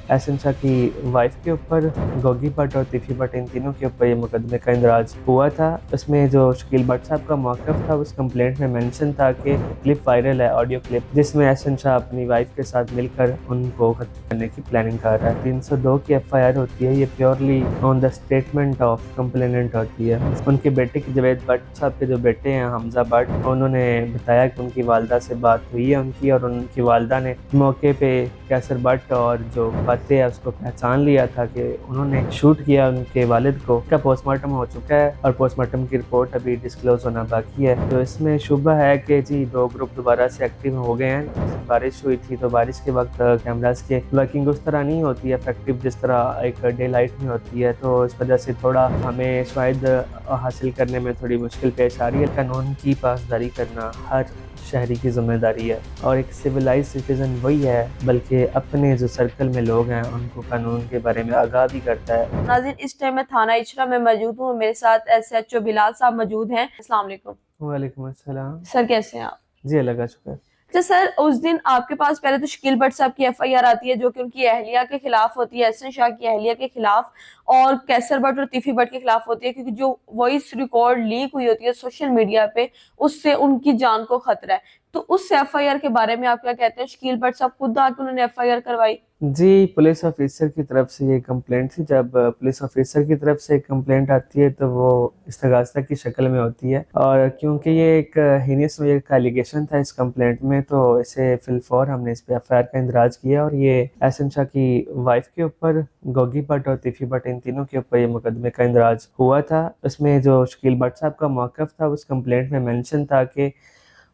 एहसन शाह की वाइफ के ऊपर, गोगी भट्ट और तिफी भट्ट, इन तीनों के ऊपर ये मुकदमे का इंदराज हुआ था। उसमें जो शकील भट्ट साहब का मौक़िफ़ था, उस कंप्लेंट में मेंशन था कि क्लिप वायरल है, ऑडियो क्लिप, जिसमें एहसन शाह अपनी वाइफ के साथ मिलकर उनको कत्ल करने की प्लानिंग कर रहा है। 302 की FIR होती है, ये purely on the statement of complainant होती है। उनके बेटे की, जावेद भट्ट साहब के जो बेटे हैं हमजा भट्ट, उन्होंने बताया कि उनकी वालदा से बात हुई है उनकी, और उनकी वालदा ने मौके पे कैसर भट्ट और जो फतेह है उसको पहचान लिया था कि उन्होंने शूट किया उनके वालिद को। उसका पोस्टमार्टम हो चुका है और पोस्टमार्टम की रिपोर्ट अभी डिस्क्लोज होना बाकी है। तो इसमें शुबा है कि जी दो ग्रुप दोबारा से एक्टिव हो गए हैं। बारिश हुई थी तो बारिश के वक्त कैमरास के वर्किंग उस तरह नहीं होती है इफेक्टिव जिस तरह एक डे लाइट में होती है, तो इस वजह से थोड़ा हमें शायद हासिल करने में थोड़ी मुश्किल पेश आ रही है। कानून की पासदारी करना हर शहरी की जिम्मेदारी है, और एक सिविलाइज सिटीज़न वही है बल्कि अपने जो सर्कल में लोग हैं उनको कानून के बारे में आगाह भी करता है। नाज़रीन, इस टाइम मैं थाना इचरा में मौजूद हूँ। मेरे साथ SHO बिलाल साहब मौजूद हैं। अस्सलाम वालेकुम। वालेकुम अस्सलाम। सर, कैसे हैं आप? जी अल्लाह का शुक्र। अच्छा सर, उस दिन आपके पास पहले तो शकील भट्ट साहब की FIR आती है जो कि उनकी अहलिया के खिलाफ होती है, एहसन शाह की अहलिया के खिलाफ, और कैसर भट्ट और तिफी भट्ट के खिलाफ होती है, क्योंकि जो वॉइस रिकॉर्ड लीक हुई होती है सोशल मीडिया पे, उससे उनकी जान को खतरा है। तो उस FIR के बारे में आप क्या कहते हैं? शकील भट्ट साहब खुद आके उन्होंने FIR करवाई? जी, पुलिस ऑफिसर की तरफ से ये कंप्लेंट थी। जब पुलिस ऑफिसर की तरफ से एक कंप्लेंट आती है तो वो इस्तगासा की शक्ल में होती है, और क्योंकि ये एक हीनियस का एलिगेशन था इस कंप्लेंट में, तो इसे फिलफौर हमने इस पे FIR का इंदराज किया। और ये एहसन शाह की वाइफ के ऊपर, गोगी भट्ट और तिफी भट्ट, इन तीनों के ऊपर ये मुकदमे का इंदराज हुआ था। उसमें जो शकील भट्ट साहब का मौक़िफ़ था, उस कंप्लेंट में मेंशन था कि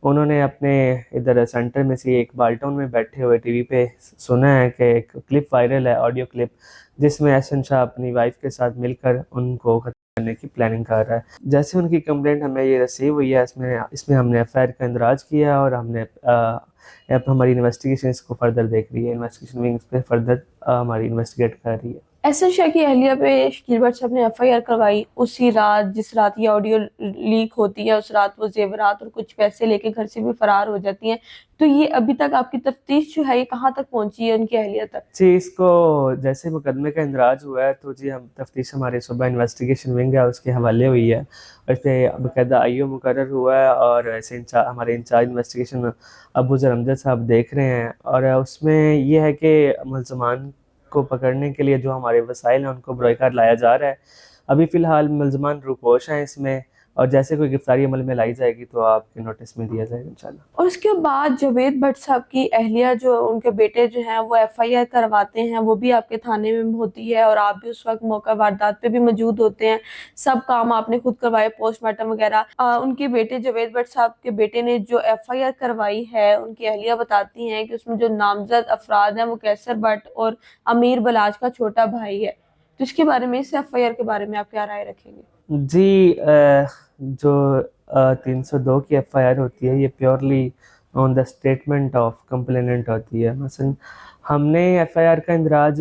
उन्होंने अपने इधर सेंटर में से एक बाल्टोन में बैठे हुए टीवी पे सुना है कि एक क्लिप वायरल है, ऑडियो क्लिप, जिसमें एहसन शाह अपनी वाइफ के साथ मिलकर उनको कत्ल करने की प्लानिंग कर रहा है। जैसे उनकी कंप्लेंट हमें ये रिसीव हुई है, इसमें हमने FIR का इंदराज किया, और हमने अब हमारी इन्वेस्टिगेशन इसको फर्दर देख रही है। इन्वेस्टिगेशन विंग इस पे फर्दर हमारी इन्वेस्टिगेट कर रही है। एहसन शाह की अहलिया पे शकील भट्ट साहब ने FIR करवाई उसी रात जिस रात ये ऑडियो लीक होती है। उस रात वो जेवरात और कुछ पैसे लेके घर से भी फरार हो जाती हैं। तो ये अभी तक आपकी तफ्तीश जो है ये कहाँ तक पहुंची है उनकी अहलिया तक? जी, इसको जैसे मुकदमे का इंदराज हुआ है तो जी हम तफ्तीश हमारे सुबह इन्वेस्टिगेशन विंग है उसके हवाले हुई है, और इस पर बाकायदा IO मुकर्रर हुआ है, और ऐसे हमारे इंचार्ज इन्वेस्टिगेशन अबू ज़र अमजद साहब देख रहे हैं। और उसमें यह है कि मुल्ज़मान को पकड़ने के लिए जो हमारे वसाइल हैं उनको बरोकार लाया जा रहा है। अभी फ़िलहाल मुल्ज़मान रूपोश हैं इसमें, और जैसे कोई गिरफ्तारी अमल में लाई जाएगी तो आपके नोटिस में दिया जाएगा इंशाल्लाह। और उसके बाद जावेद भट्ट साहब की अहलिया जो उनके बेटे जो हैं वो FIR करवाते हैं, वो भी आपके थाने में होती है, और आप भी उस वक्त मौका वारदात पे भी मौजूद होते हैं। सब काम आपने खुद करवाए, पोस्टमार्टम वगैरह। उनके बेटे जावेद भट्ट साहब के बेटे ने जो FIR करवाई है, उनकी अहलिया बताती हैं कि उसमें जो नामजद अफराद हैं वो कैसर भट्ट और अमीर बलाज का छोटा भाई है। तो इसके बारे में, इस FIR के बारे में आप क्या राय रखेंगे? जी, जो 302 की FIR होती है, ये purely on the statement of complainant होती है। मसलन हमने FIR का इंदराज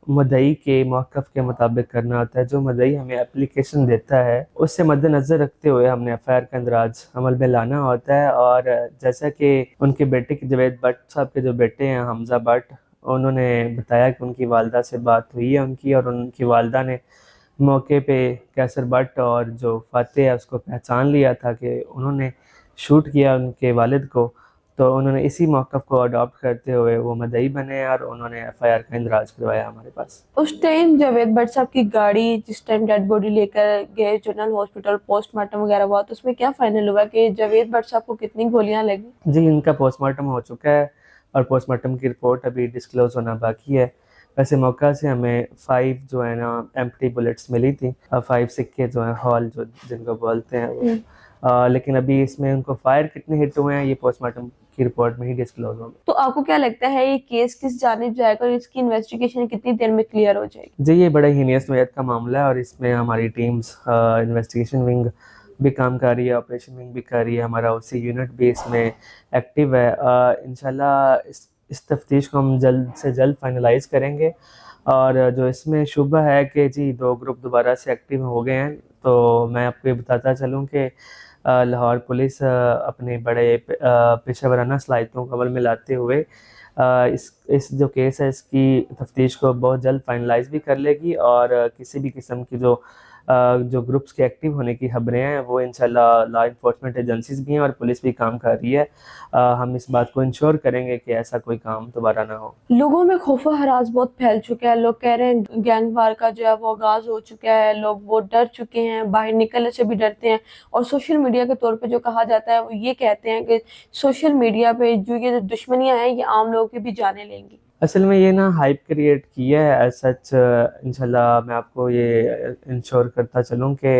मुद्दई के मौक़िफ़ के मुताबिक करना होता है। जो मुद्दई हमें एप्लीकेशन देता है उससे मद्देनज़र रखते हुए हमने FIR का इंदराज अमल में लाना होता है। और जैसा कि उनके बेटे के, जावेद भट्ट साहब के जो बेटे हैं हमजा भट्ट, उन्होंने बताया कि उनकी वालदा से बात हुई है उनकी, और उनकी वालदा ने मौके पे कैसर भट्ट और जो फतेह है उसको पहचान लिया था कि उन्होंने शूट किया उनके वालिद को। तो उन्होंने इसी मौक़िफ़ को अडॉप्ट करते हुए वो मुद्दई बने, और उन्होंने FIR का इंदराज करवाया हमारे पास। उस टाइम जावेद भट्ट साहब की गाड़ी जिस टाइम डेड बॉडी लेकर गए जनरल हॉस्पिटल, पोस्टमार्टम वगैरह हुआ, तो उसमें क्या फाइनल हुआ कि जावेद भट्ट साहब को कितनी गोलियां लगी? जी, इनका पोस्टमार्टम हो चुका है, और पोस्टमार्टम की रिपोर्ट अभी डिस्क्लोज होना बाकी है। वैसे मौका से हमें 5 जो है ना एम्प्टी बुलेट्स मिली थी, 5 सिक्के जो हैं, हॉल जो जिनको बोलते हैं वो। लेकिन अभी इसमें उनको फायर कितने हिट हुए हैं ये पोस्टमार्टम की रिपोर्ट में ही डिस्क्लोज होगा। तो आपको क्या लगता है ये केस किस जानिब जाएगा और इसकी इन्वेस्टिगेशन कितनी देर में क्लियर हो जाएगी? जी, ये बड़ा हीनियस नोयत का मामला है, और इसमें हमारी टीम्स इन्वेस्टिगेशन विंग भी काम कर रही है, ऑपरेशन विंग भी कर रही है, हमारा OC यूनिट भी इसमें एक्टिव है। इंशाल्लाह इस तफ्तीश को हम जल्द से जल्द फाइनलाइज़ करेंगे। और जो इसमें शुबा है कि जी दो ग्रुप दोबारा से एक्टिव हो गए हैं, तो मैं आपको ये बताता चलूँ कि लाहौर पुलिस अपने बड़े पेशा वराना सलाहियतों को अमल में लाते हुए इस जो केस है इसकी तफ्तीश को बहुत जल्द फाइनलाइज भी कर लेगी, और किसी भी किस्म की जो ग्रुप्स के एक्टिव होने की खबरें हैं वो इंशाल्लाह लॉ इन्फोर्समेंट एजेंसीज भी हैं और पुलिस भी काम कर रही है। हम इस बात को इंश्योर करेंगे कि ऐसा कोई काम दोबारा ना हो। लोगों में खौफ हरास बहुत फैल चुका है। लोग कह रहे हैं गैंग वार का जो है वो आगाज हो चुका है, लोग वो डर चुके हैं, बाहर निकलने से भी डरते हैं। और सोशल मीडिया के तौर पे जो कहा जाता है वो ये कहते हैं कि सोशल मीडिया पे जो ये दुश्मनियां हैं ये आम लोगों की भी जाने लेंगी। असल में ये ना हाइप क्रिएट की है एज सच। इंशाल्लाह मैं आपको ये इंश्योर करता चलूँ कि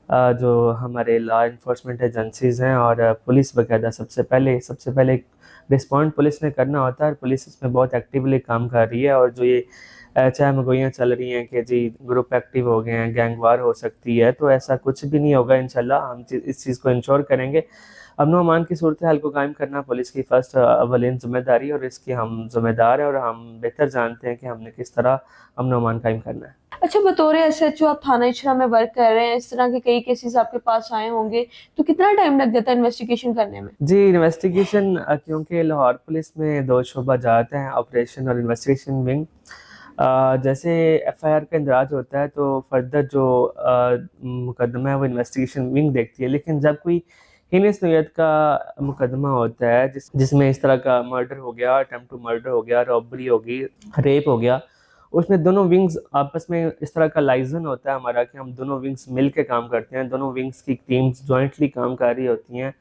जो हमारे लॉ इन्फोर्समेंट एजेंसीज़ हैं और पुलिस बाकायदा सबसे पहले रिस्पॉन्ड पुलिस ने करना होता है, और पुलिस इसमें बहुत एक्टिवली काम कर रही है। और जो ये चहमगोइयाँ चल रही हैं कि जी ग्रुप एक्टिव हो गए हैं, गैंग वार हो सकती है, तो ऐसा कुछ भी नहीं होगा इंशाल्लाह। हम इस चीज़ को इंश्योर करेंगे। अमन व अमान की सूरत हाल को कायम करना पुलिस की फ़र्स्ट अवलिन ज़िम्मेदारी, और इसकी हम ज़िम्मेदार हैं और हम बेहतर जानते हैं कि हमने किस तरह अमन व अमान कायम करना है। अच्छा, बतौर एसएचओ आप थाना इचरा में वर्क कर रहे हैं, इस तरह के कई केसेस आपके पास आए होंगे, तो कितना टाइम लग जाता है इन्वेस्टिगेशन करने में? जी, इन्वेस्टिगेशन क्योंकि लाहौर पुलिस में 2 शोबा जात हैं, ऑपरेशन और इन्वेस्टिगेशन विंग। जैसे एफआईआर का इंदराज होता है तो फर्दर जो मुकदमा है वो इन्वेस्टिगेशन विंग देखती है। लेकिन जब कोई हीनियस नोयत का मुकदमा होता है जिसमें इस तरह का मर्डर हो गया, अटेम्प्ट टू मर्डर हो गया, रॉबरी हो गई, रेप हो गया, उसमें दोनों विंग्स आपस में इस तरह का लाइजन होता है हमारा कि हम दोनों विंग्स मिल के काम करते हैं। दोनों विंग्स की टीम्स जॉइंटली काम कर रही होती हैं,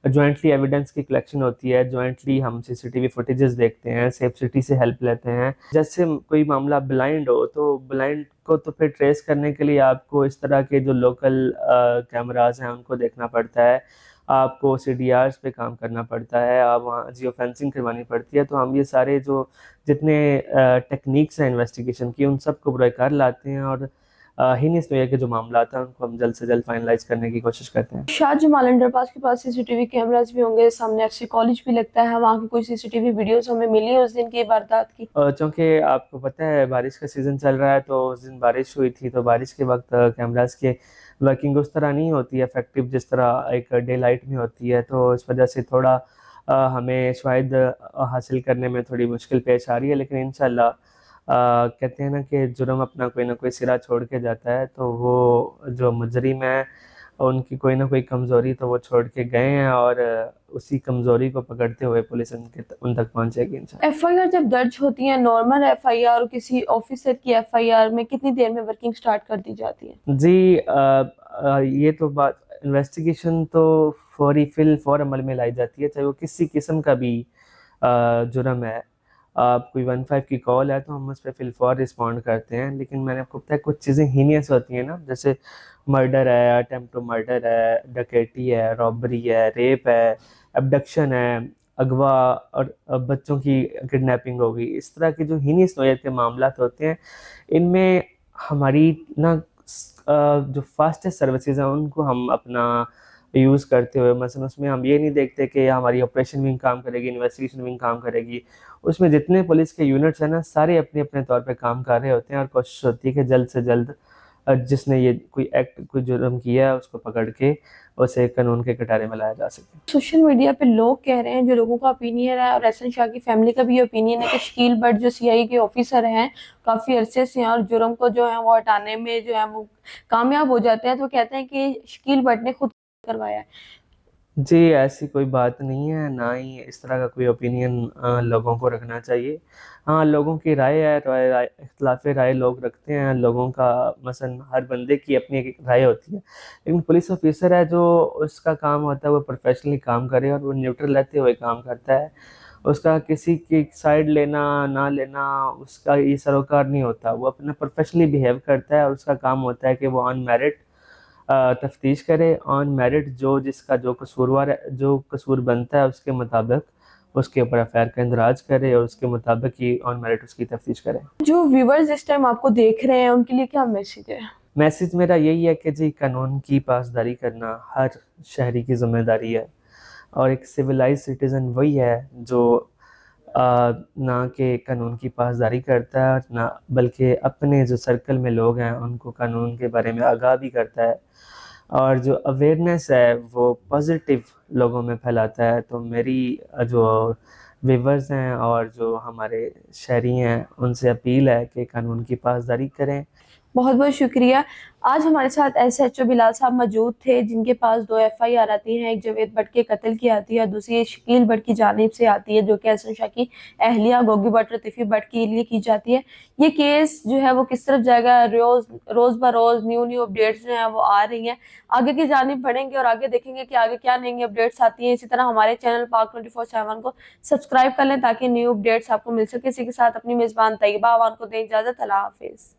जॉइंटली एविडेंस की कलेक्शन होती है, जॉइंटली हम सीसीटीवी फुटेजेस देखते हैं, सेफ सिटी से हेल्प लेते हैं। जैसे कोई मामला ब्लाइंड हो तो ब्लाइंड को तो फिर ट्रेस करने के लिए आपको इस तरह के जो लोकल कैमराज हैं उनको देखना पड़ता है, आपको सीडीआर्स पे काम करना पड़ता है, आप वहाँ जियो फेंसिंग करवानी पड़ती है। तो हम ये सारे जो जितने टेक्निक्स हैं इन्वेस्टिगेशन की उन सब को बुरकार लाते हैं, और हीनियस नोयत के जो मामला हैं उनको हम जल्द से जल्द फाइनलाइज करने की कोशिश करते हैं। शाह जमाल अंडरपास के पास सीसीटीवी कैमरास भी होंगे, सामने एफसी कॉलेज भी लगता है, वहाँ की कोई सीसीटीवी वीडियोस हमें मिली है उस दिन की वारदात की? चूँकि आपको पता है बारिश का सीज़न चल रहा है, तो उस दिन बारिश हुई थी, तो बारिश के वक्त कैमरास के वर्किंग उस तरह नहीं होती है इफेक्टिव जिस तरह एक डे लाइट में होती है। तो इस वजह से थोड़ा हमें शायद हासिल करने में थोड़ी मुश्किल पेश आ रही है। लेकिन इंशाल्लाह कहते हैं ना कि जुर्म अपना कोई ना कोई सिरा छोड़ के जाता है, तो वो जो मुजरिम है उनकी कोई ना कोई कमज़ोरी तो वो छोड़ के गए हैं, और उसी कमज़ोरी को पकड़ते हुए पुलिस उन तक पहुँचेगी इंशाल्लाह। एफआईआर जब दर्ज होती है, नॉर्मल एफआईआर और किसी ऑफिसर की एफआईआर में कितनी देर में वर्किंग स्टार्ट कर दी जाती है? जी, ये तो बात इन्वेस्टिगेशन तो फ़ौर अमल में लाई जाती है, चाहे वो किसी किस्म का भी जुर्म है। कोई 15 की कॉल है तो हम उस पे फ़िलफ़ौर रिस्पॉन्ड करते हैं। लेकिन मैंने आपको बताया कुछ चीज़ें हीनियस होती हैं ना, जैसे मर्डर है, अटेम्प्ट टू मर्डर है, डकैती है, रॉबरी है, रेप है, अबडक्शन है, अगवा और बच्चों की किडनैपिंग हो गई। इस तरह के जो हीनियस नौइयत के मामलात होते हैं, इनमें हमारी ना जो फास्टेस्ट सर्विसेज हैं उनको हम अपना यूज़ करते हुए, मसलन उसमें हम ये नहीं देखते कि हमारी ऑपरेशन विंग काम करेगी, इन्वेस्टिगेशन विंग काम करेगी। उसमें जितने पुलिस के यूनिट्स हैं ना, सारे अपने-अपने तौर पे काम कर रहे होते हैं, और कोशिश होती है कि जल्द से जल्द जिसने ये कोई जुर्म किया है उसको पकड़ के उसे कानून के कटारे में लाया जा सके। सोशल मीडिया पे लोग कह रहे हैं, जो लोगों का ओपिनियन है और एहसन शाह की फैमिली का भी ओपिनियन है कि शकील भट्ट जो सीआई के ऑफिसर हैं काफ़ी अरसे से हैं और जुर्म को जो है वो हटाने में जो है वो कामयाब हो जाते हैं, तो कहते हैं कि शकील भट्ट ने खुद करवाया है। जी, ऐसी कोई बात नहीं है, ना ही इस तरह का कोई ओपिनियन लोगों को रखना चाहिए। हाँ, लोगों की राय है, राय इख्तिलाफ़ राय लोग रखते हैं, लोगों का मसलन हर बंदे की अपनी एक राय होती है। लेकिन पुलिस ऑफ़िसर है जो उसका काम होता है वो प्रोफ़ेशनली काम करे और वो न्यूट्रल रहते हुए काम करता है। उसका किसी की साइड लेना, ना लेना उसका ये सरोकार नहीं होता। वो अपना प्रोफ़ेशनली बिहेव करता है और उसका काम होता है कि वो ऑन मेरिट तफ्तीश करे, ऑन मेरिट जिसका जो कसूरवार है, जो कसूर बनता है उसके मुताबिक उसके ऊपर एफआईआर का इंदराज करे और उसके मुताबिक ही ऑन मेरिट उसकी तफ्तीश करे। जो व्यूवर्स इस टाइम आपको देख रहे हैं उनके लिए क्या मैसेज है? मैसेज मेरा यही है कि जी कानून की पासदारी करना हर शहरी की ज़िम्मेदारी है, और एक सिविलाइज्ड सिटीज़न वही है जो ना कि कानून की पासदारी करता है, ना बल्कि अपने जो सर्कल में लोग हैं उनको कानून के बारे में आगाह भी करता है, और जो अवेयरनेस है वो पॉजिटिव लोगों में फैलाता है। तो मेरी जो व्यूवर्स हैं और जो हमारे शहरी हैं उनसे अपील है कि कानून की पासदारी करें। बहुत बहुत शुक्रिया। आज हमारे साथ एसएचओ बिलाल साहब मौजूद थे, जिनके पास 2 एफआईआर आती हैं। एक जावेद भट्ट के कत्ल की आती है, दूसरी शकील भट्ट की जानिब से आती है, जो कि हसन शाह की अहलिया गोगी भट्ट और तिफी भट्ट के लिए की जाती है। ये केस जो है वो किस तरफ जाएगा, रोज ब रोज न्यू न्यू अपडेट्स जो हैं वो आ रही हैं। आगे की जानिब बढ़ेंगे और आगे देखेंगे कि आगे क्या नई अपडेट्स आती हैं। इसी तरह हमारे चैनल पाक 24/7 को सब्सक्राइब कर लें ताकि न्यू अपडेट्स आपको मिल सके। इसी के साथ अपनी मेजबान तैयबा अवान को दें इजाजत। अल्लाह हाफिज।